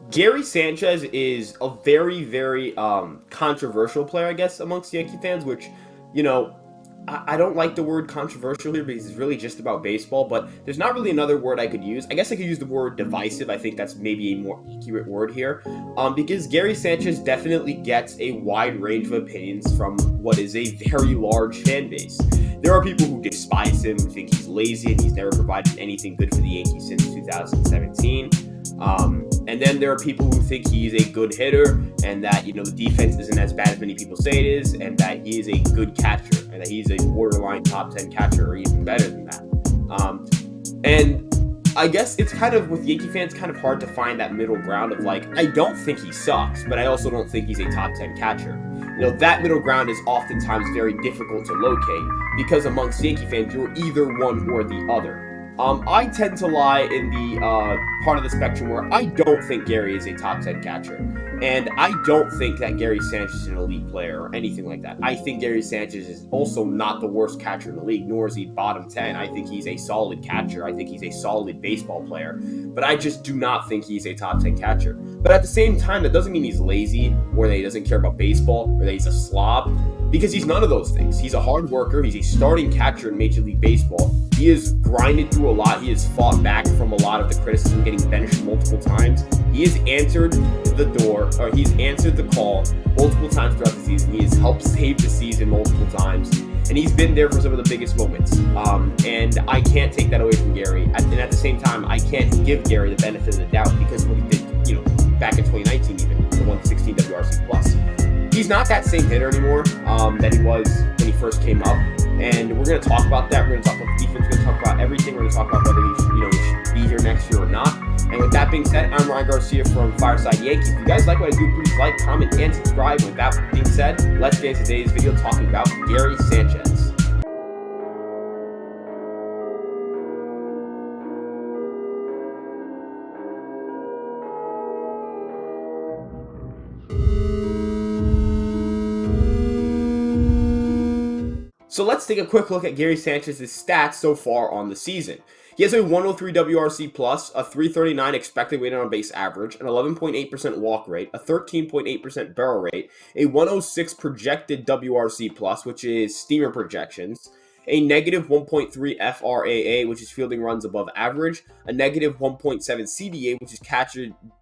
Gary Sanchez is a very, very controversial player, I guess, amongst Yankee fans, which, you know, I don't like the word controversial here because it's really just about baseball, but there's not really another word I could use. I guess I could use the word divisive. I think that's maybe a more accurate word here, because Gary Sanchez definitely gets a wide range of opinions from what is a very large fan base. There are people who despise him, who think he's lazy and he's never provided anything good for the Yankees since 2017. And then there are people who think he's a good hitter and that, the defense isn't as bad as many people say it is, and that he is a good catcher and that he's a borderline top 10 catcher or even better than that. And I guess it's kind of, with Yankee fans, kind of hard to find that middle ground of like, I don't think he sucks, but I also don't think he's a top 10 catcher. That middle ground is oftentimes very difficult to locate because amongst Yankee fans, you're either one or the other. I tend to lie in the part of the spectrum where I don't think Gary is a top 10 catcher. And I don't think that Gary Sanchez is an elite player or anything like that. I think Gary Sanchez is also not the worst catcher in the league, nor is he bottom 10. I think he's a solid catcher. I think he's a solid baseball player. But I just do not think he's a top 10 catcher. But at the same time, that doesn't mean he's lazy or that he doesn't care about baseball or that he's a slob. Because he's none of those things. He's a hard worker. He's a starting catcher in Major League Baseball. He has grinded through a lot. He has fought back from a lot of the criticism, getting benched multiple times. He has answered he's answered the call multiple times throughout the season. He has helped save the season multiple times. And he's been there for some of the biggest moments. And I can't take that away from Gary. And at the same time, I can't give Gary the benefit of the doubt because what he did, back in 2019 even, the 116 WRC plus. He's not that same hitter anymore that he was when he first came up. And we're going to talk about that. We're going to talk about the defense. We're going to talk about everything. We're going to talk about whether he should be here next year or not. And with that being said, I'm Ryan Garcia from Fireside Yankees. If you guys like what I do, please like, comment, and subscribe. With that being said, let's get into today's video talking about Gary Sanchez. So let's take a quick look at Gary Sanchez's stats so far on the season. He has a 103 WRC plus, a 339 expected weighted on base average, an 11.8% walk rate, a 13.8% barrel rate, a 106 projected WRC plus, which is steamer projections, a negative 1.3 FRAA, which is fielding runs above average, a negative 1.7 CDA, which is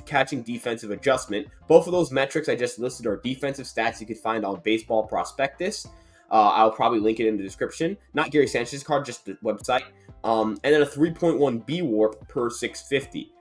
catching defensive adjustment. Both of those metrics I just listed are defensive stats you can find on Baseball Prospectus. I'll probably link it in the description. Not Gary Sanchez's card, just the website. And then a 3.1 B warp per 650.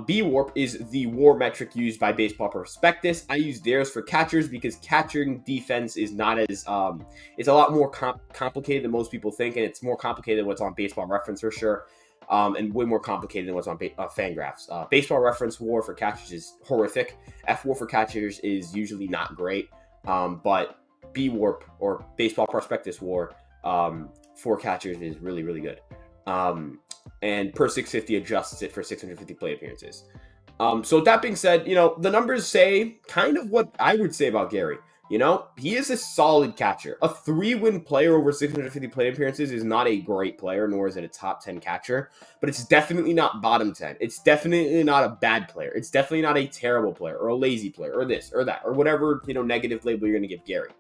B warp is the WAR metric used by Baseball Prospectus. I use theirs for catchers because catching defense is not as it's a lot more complicated than most people think, and it's more complicated than what's on Baseball Reference for sure. And way more complicated than what's on Fangraphs. Baseball Reference WAR for catchers is horrific. F WAR for catchers is usually not great, but B warp or Baseball Prospectus WAR for catchers is really, really good. And per 650 adjusts it for 650 plate appearances. So with that being said, the numbers say kind of what I would say about Gary. He is a solid catcher. A 3-win player over 650 plate appearances is not a great player, nor is it a top 10 catcher, but it's definitely not bottom 10. It's definitely not a bad player. It's definitely not a terrible player or a lazy player or this or that or whatever, negative label you're going to give Gary.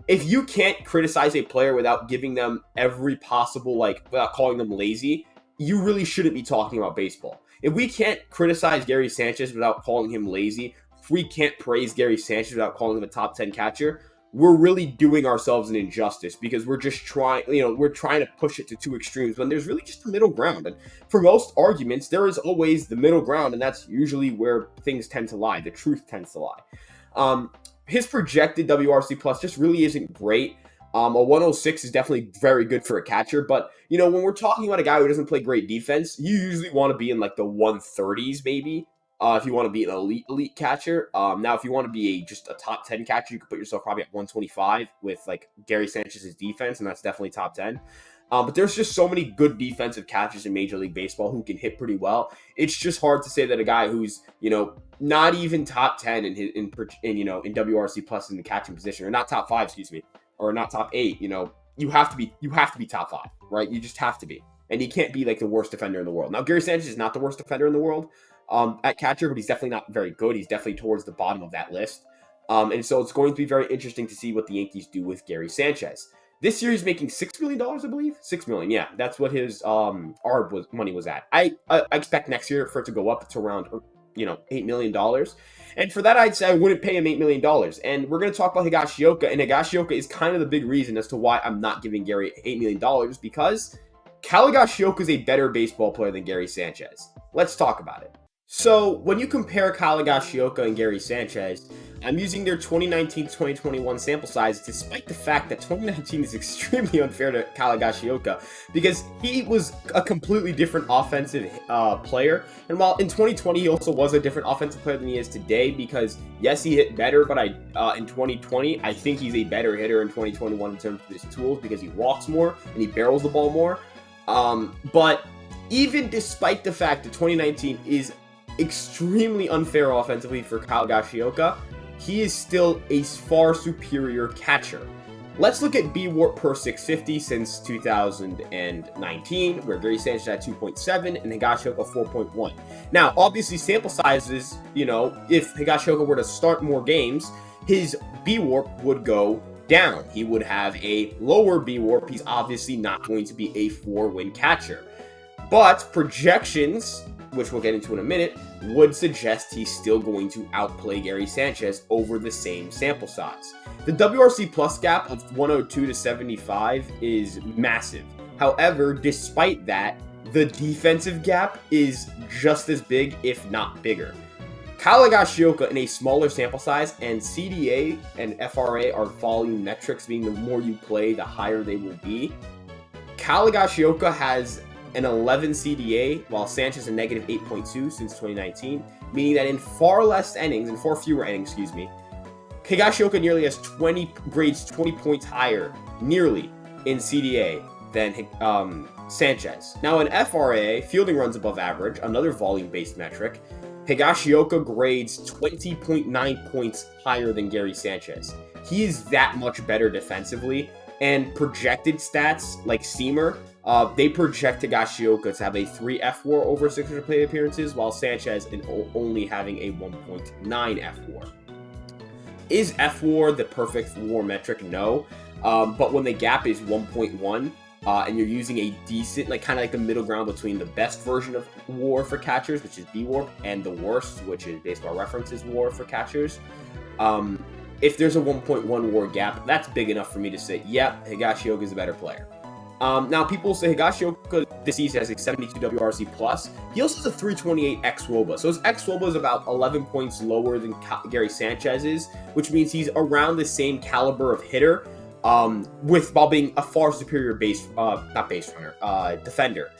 If you can't criticize a player without giving them every possible, without calling them lazy, you really shouldn't be talking about baseball. If we can't criticize Gary Sanchez without calling him lazy, if we can't praise Gary Sanchez without calling him a top 10 catcher, we're really doing ourselves an injustice because we're just trying to push it to two extremes when there's really just a middle ground. And for most arguments, there is always the middle ground, and that's usually where things tend to lie. The truth tends to lie. His projected WRC plus just really isn't great. A 106 is definitely very good for a catcher, but when we're talking about a guy who doesn't play great defense, you usually want to be in the 130s maybe. If you want to be an elite catcher. Now, if you want to be just a top 10 catcher, you could put yourself probably at 125 with Gary Sanchez's defense, and that's definitely top 10. But there's just so many good defensive catchers in Major League Baseball who can hit pretty well. It's just hard to say that a guy who's not even top 10 in WRC plus in the catching position, or not top 5, or not top 8. You have to be top 5, right? You just have to be, and he can't be the worst defender in the world. Now, Gary Sanchez is not the worst defender in the world. at catcher, but he's definitely not very good. He's definitely towards the bottom of that list. And so it's going to be very interesting to see what the Yankees do with Gary Sanchez. This year he's making $6 million, I believe. $6 million, yeah. That's what his ARB money was at. I expect next year for it to go up to around, $8 million. And for that, I'd say I wouldn't pay him $8 million. And we're going to talk about Higashioka. And Higashioka is kind of the big reason as to why I'm not giving Gary $8 million, because Cal Higashioka is a better baseball player than Gary Sanchez. Let's talk about it. So when you compare Cal Higashioka and Gary Sanchez, I'm using their 2019-2021 sample size, despite the fact that 2019 is extremely unfair to Cal Higashioka because he was a completely different offensive player. And while in 2020 he also was a different offensive player than he is today, because yes, he hit better, but in 2020 I think he's a better hitter in 2021 in terms of his tools because he walks more and he barrels the ball more. But even despite the fact that 2019 is extremely unfair offensively for Cal Higashioka, he is still a far superior catcher. Let's look at BWARP per 650 since 2019, where Gary Sanchez had 2.7 and Higashioka 4.1. Now, obviously, sample sizes, if Higashioka were to start more games, his BWARP would go down. He would have a lower BWARP. He's obviously not going to be a 4-win catcher. But projections, which we'll get into in a minute, would suggest he's still going to outplay Gary Sanchez over the same sample size. The WRC plus gap of 102 to 75 is massive. However, despite that, the defensive gap is just as big, if not bigger. Cal Higashioka in a smaller sample size, and CDA and FRA are volume metrics, meaning the more you play, the higher they will be. Cal Higashioka has an 11 CDA, while Sanchez a negative 8.2 since 2019, meaning that in far fewer innings, Higashioka nearly has 20 points higher, nearly, in CDA than Sanchez. Now in FRA, fielding runs above average, another volume-based metric, Higashioka grades 20.9 points higher than Gary Sanchez. He is that much better defensively, and projected stats like Seamer, they project Higashioka to have a 3 F-WAR over 600 plate appearances, while Sanchez only having a 1.9 F-WAR. Is F-WAR the perfect WAR metric? No. But when the gap is 1.1, and you're using a decent, kind of like the middle ground between the best version of WAR for catchers, which is BWAR, and the worst, which is Baseball Reference's WAR for catchers, if there's a 1.1 WAR gap, that's big enough for me to say, yep, Higashioka is a better player. Now, people say Higashioka this season has a 72 WRC plus. He also has a 328 xWOBA. So his xWOBA is about 11 points lower than Gary Sanchez is, which means he's around the same caliber of hitter, while being a far superior defender.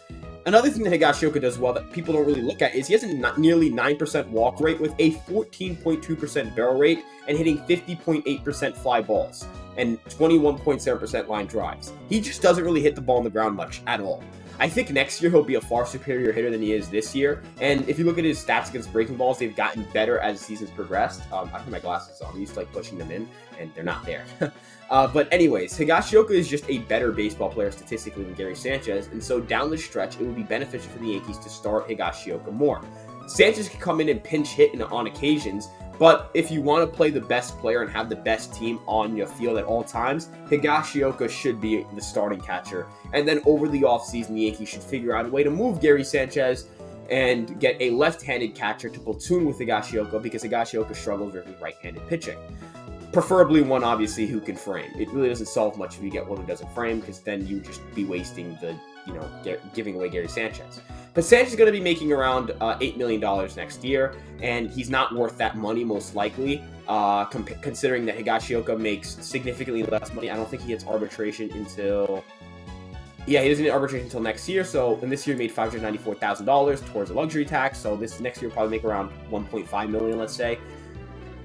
Another thing that Higashioka does well that people don't really look at is he has a nearly 9% walk rate with a 14.2% barrel rate and hitting 50.8% fly balls and 21.7% line drives. He just doesn't really hit the ball on the ground much at all. I think next year he'll be a far superior hitter than he is this year. And if you look at his stats against breaking balls, they've gotten better as the season's progressed. I put my glasses on. I used to pushing them in, and they're not there. But anyways, Higashioka is just a better baseball player statistically than Gary Sanchez. And so down the stretch, it would be beneficial for the Yankees to start Higashioka more. Sanchez can come in and pinch hit on occasions, but if you want to play the best player and have the best team on your field at all times, Higashioka should be the starting catcher. And then over the offseason, the Yankees should figure out a way to move Gary Sanchez and get a left-handed catcher to platoon with Higashioka, because Higashioka struggles with right-handed pitching. Preferably one, obviously, who can frame. It really doesn't solve much if you get one who doesn't frame, because then you just be wasting the, giving away Gary Sanchez. But Sanchez is going to be making around $8 million next year, and he's not worth that money, most likely, considering that Higashioka makes significantly less money. I don't think he hits arbitration until... Yeah, he doesn't get arbitration until next year, and this year he made $594,000 towards a luxury tax, so this next year will probably make around $1.5 million, let's say.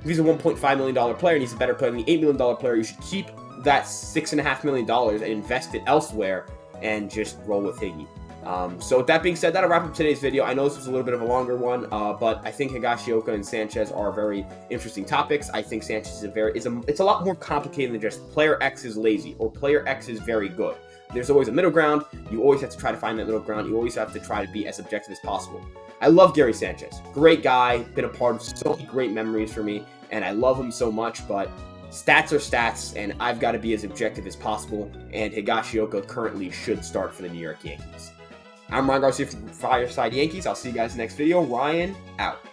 If he's a $1.5 million player and he's a better player than the $8 million player, you should keep that $6.5 million and invest it elsewhere and just roll with Higgy. So with that being said, that'll wrap up today's video. I know this was a little bit of a longer one, but I think Higashioka and Sanchez are very interesting topics. I think Sanchez it's a lot more complicated than just player X is lazy or player X is very good. There's always a middle ground. You always have to try to find that middle ground. You always have to try to be as objective as possible. I love Gary Sanchez. Great guy, been a part of so many great memories for me, and I love him so much, but stats are stats, and I've got to be as objective as possible, and Higashioka currently should start for the New York Yankees. I'm Ryan Garcia from Fireside Yankees. I'll see you guys next video. Ryan, out.